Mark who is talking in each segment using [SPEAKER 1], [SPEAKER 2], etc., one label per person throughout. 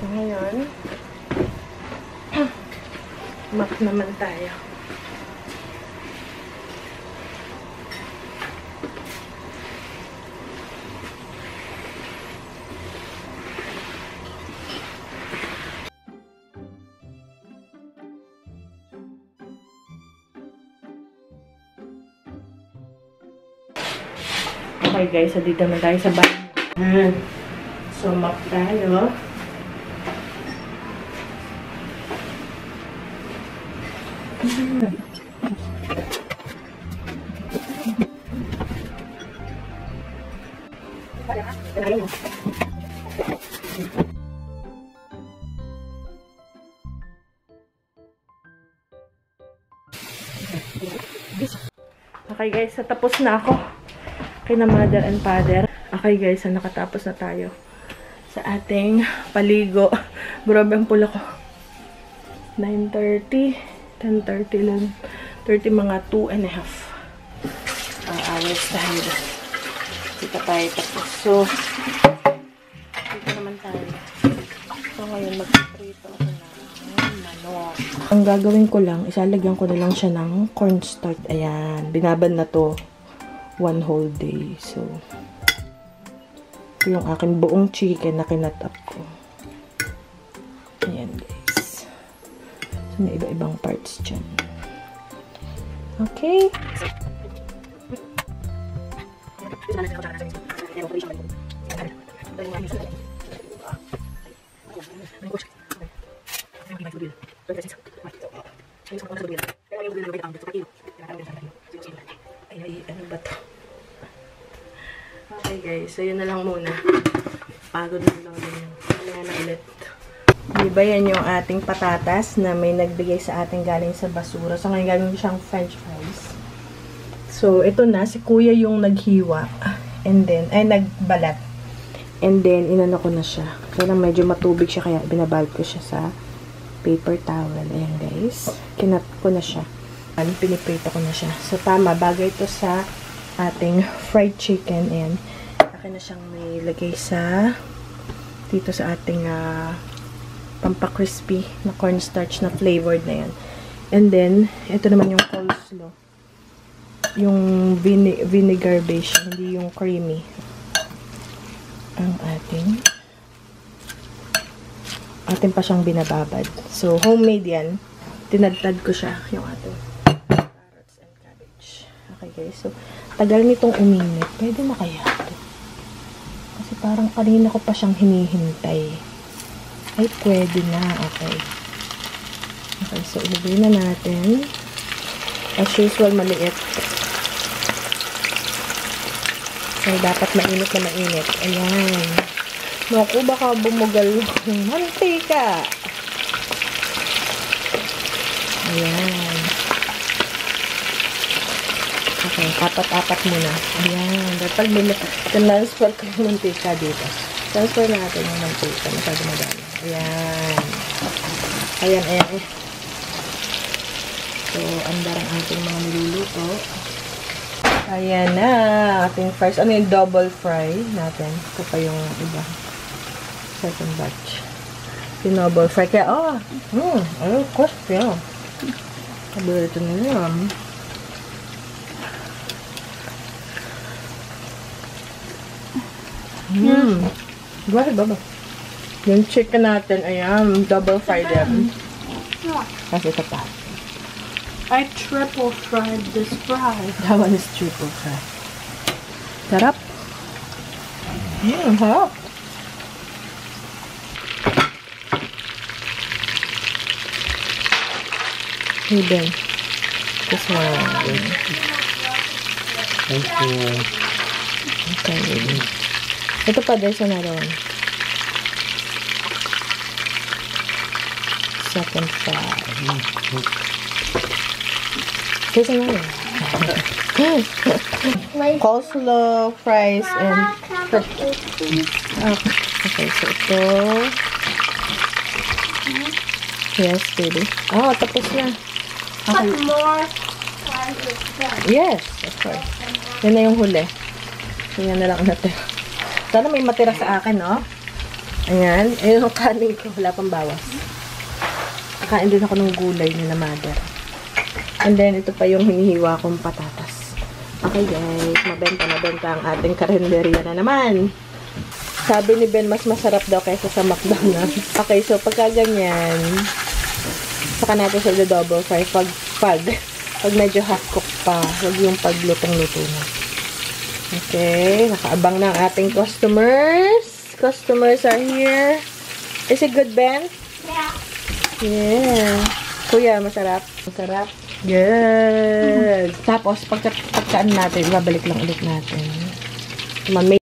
[SPEAKER 1] So, ngayon, map naman tayo. Okay guys, so dito naman tayo sa bahay. So, map tayo. Okay guys, so tapos na ako kina mother and father. Okay guys, so nakatapos na tayo sa ating paligo. Grabe ang pula ko. 9:30, 10:30 lang. 30 mga 2.5 hours tayo. Dito tayo tapos. So, dito naman tayo. So, ngayon mag-prito ako ng manok. Ang gagawin ko lang, isalagyan ko na lang siya ng cornstarch. Ayan. Binabad na to 1 whole day. So, ito yung aking buong chicken na kinatap ko. Ayan, guys. So, may iba-ibang parts dyan. Okay. Ano ba to? Okay guys, so yun na lang muna. Pagod na lang din yun. Kailangan na ulit. Diba yan yung ating patatas na may nagbigay sa ating galing sa basura. So ngayon galing siyang french fries. So ito na, si kuya yung naghiwa. And then, ay nagbalat. And then, inano ko na siya. Kaya medyo matubig siya, kaya binabalot ko siya sa paper towel. Ayan guys. Kinat ko na siya. Piniprito ko na siya. So tama, bagay ito sa ating fried chicken. And akin na siyang may lagay sa dito sa ating pampa-crispy na cornstarch na flavored na yan. And then, ito naman yung coleslaw. Yung vinegar base, hindi yung creamy. Ang ating pa siyang binababad. So, homemade yan. Tinadtad ko siya, yung ating carrots and cabbage. Okay guys, so, tagal nitong uminit. Pwede na kaya ito? Kasi parang kanina ko pa siyang hinihintay. Ay, pwede na. Okay. Okay, so, ilagay na natin. As usual, maliit. So, dapat mainit na mainit. Ayan. Naku, baka bumugal yung mantika. Ayan. Okay, apat-apat muna. Ayan. Dapat transfer ko yung mantika dito. Transfer natin yung mantika. Masyado madami. Ayan. Ayan, ayan. So, andar ang ating mga niluluto. Ayan na. Ating first. Ano yung double fry natin? Ito pa yung iba. Second batch. Yung double fry. Kaya, ayun, crispy. Sabi ito nila. Bakit ba ba? Yung chicken natin, ayan, double fried yan. Kasi ito pa.
[SPEAKER 2] I triple fried this fry.
[SPEAKER 1] That one is triple fried. Sarap. Sarap. Hey, Ben. This one.
[SPEAKER 3] Thank you.
[SPEAKER 1] Okay. Ito pa, there's another one. Second fry. There's another one. Coleslaw, fries, and... Okay, so ito... Yes, baby. Oh, tapos na.
[SPEAKER 2] But more fries is done.
[SPEAKER 1] Yes, of course. Yan na yung huli. So, yan na lang natin. Sana may matira sa akin, no? Ayan. Ayun ang kanin ko. Wala pang bawas. Kakain din ako ng gulay ni na mother. And then, ito pa yung hinihiwa kong patatas. Okay guys, mabenta ang ating karinderya na naman. Sabi ni Ben, mas masarap daw kaysa sa McDonald's. Okay, so pagka ganyan, saka natin sa double fry. Pag medyo half cook pa, huwag yung paglutong-luto na. Okay, nakaabang na ang ating customers. Customers are here. Is it good, Ben?
[SPEAKER 2] Yeah.
[SPEAKER 1] Yeah. Kuya, masarap? Masarap? Good. Tapos, pagkaan natin, babalik lang ulit natin. Mamay.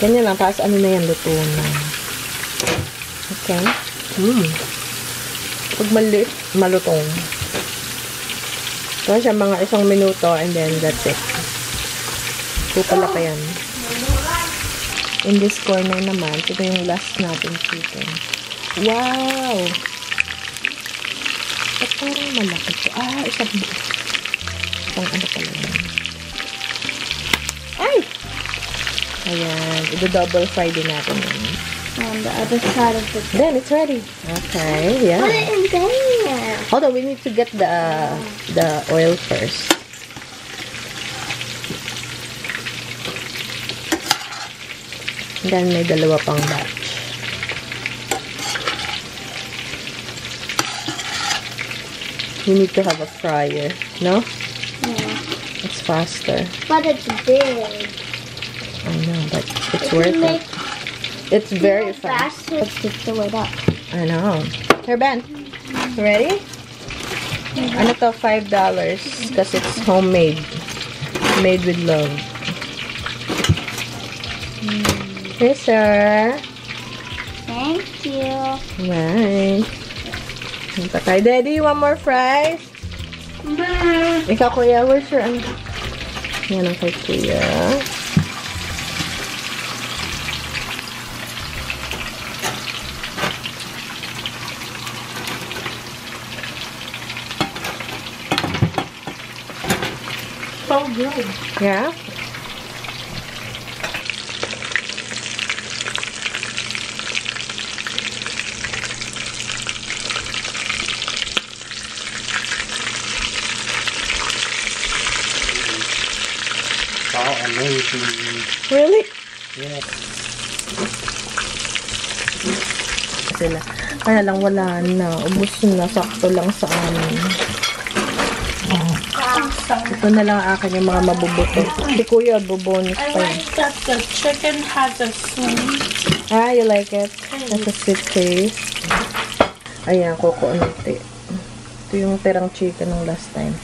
[SPEAKER 1] Ganyan lang. Tapos, ano na yan, luto na. Okay. Pag maliit, malutong. So, siya mga 1 minuto and then that's it. Pupala pa yan. In this corner naman, ito yung last natin chicken. Wow! At parang malaki ito. Isang ano pala yan. Ay! Ayan. Ito-double fry din natin yun.
[SPEAKER 2] On the other side of the
[SPEAKER 1] Then, it's ready. Okay, yeah.
[SPEAKER 2] Put it in there.
[SPEAKER 1] Hold on, we need to get the oil first. And then, may dalawa pang batch. You need to have a fryer, no?
[SPEAKER 2] Yeah.
[SPEAKER 1] It's faster.
[SPEAKER 2] But it's big.
[SPEAKER 1] I know, but it's worth it. It's very fast.
[SPEAKER 2] Let's just fill it up.
[SPEAKER 1] I know. Here, Ben. You ready? Ano to? $5 because it's homemade. Made with love. Here, sir.
[SPEAKER 2] Thank you.
[SPEAKER 1] Right. Daddy, you want more fries? Ikaw, kuya, where's your ano? Yan ang kay kuya.
[SPEAKER 2] So good.
[SPEAKER 1] Yeah?
[SPEAKER 3] Oh, amazing.
[SPEAKER 1] Really?
[SPEAKER 3] Yes.
[SPEAKER 1] Sila. Kaya lang wala na. Ubus na. Sakto lang sa amin. Ito na lang akin yung mga mabubuto. Si kuya, bubonus
[SPEAKER 2] I
[SPEAKER 1] pa yun.
[SPEAKER 2] like that the chicken has a sweet.
[SPEAKER 1] You like it? That's a sweet taste. Ayan, kukunti. Ito yung tirang chicken ng last time.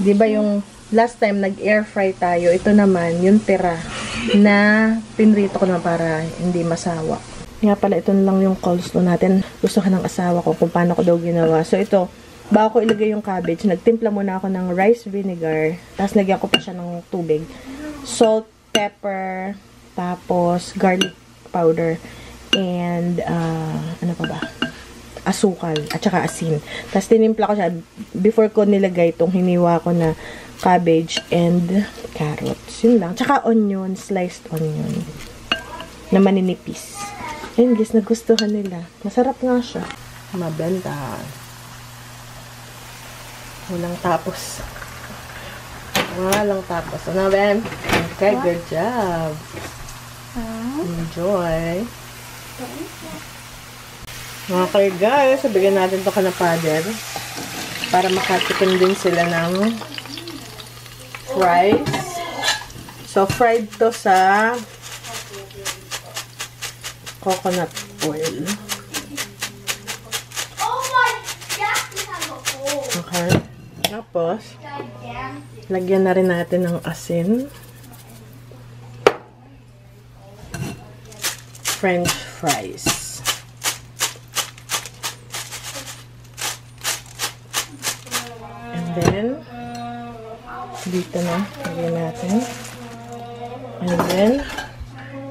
[SPEAKER 1] Di ba yung last time nag-air fry tayo, ito naman yung tira na pinrito ko na para hindi masawa. Nga pala, ito na lang yung coleslaw natin. Gusto ka ng asawa ko kung paano ko daw ginawa. So ito, bago ko ilagay yung cabbage, nagtimpla muna ako ng rice vinegar. Tapos lagyan ko pa siya ng tubig. Salt, pepper, tapos garlic powder, and ano pa ba? Asukal, at saka asin. Tapos tinimpla ko siya. Before ko nilagay itong hiniwa ko na cabbage and carrots. Yun lang. Tsaka onion, sliced onion. Na maninipis. Ayun guys, nagustuhan nila. Masarap nga siya. Mabenta. Walang tapos. Walang tapos. Ano, Ben? Okay, good job. Enjoy. Okay, guys. Sabigyan natin ito ka na father. Para makatikin din sila ng fries. So, fried to sa coconut oil. Okay. Tapos, lagyan na rin natin ng asin. French fries. And then, dito na, lagyan natin. And then,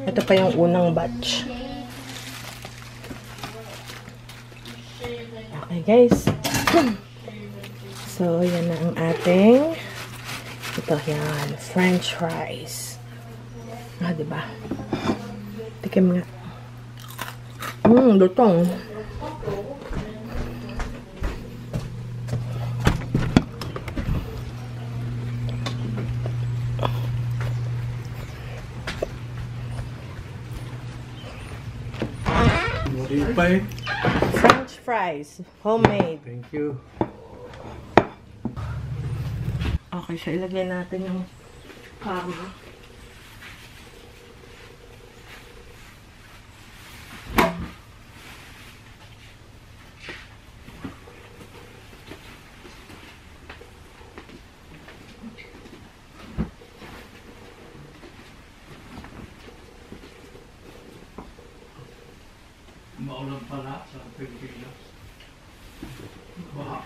[SPEAKER 1] ito pa yung unang batch. Okay, guys. So, yan na ang ating ito, yan. French fries. Ah, diba? Tikim nga. Lutong.
[SPEAKER 3] What do you pay?
[SPEAKER 1] French fries. Homemade.
[SPEAKER 3] Thank you.
[SPEAKER 1] Okay, so ilagay natin yung parma.
[SPEAKER 3] Maulan pala sa Pilipinas. Baha.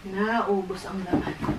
[SPEAKER 1] Naubos ang laman.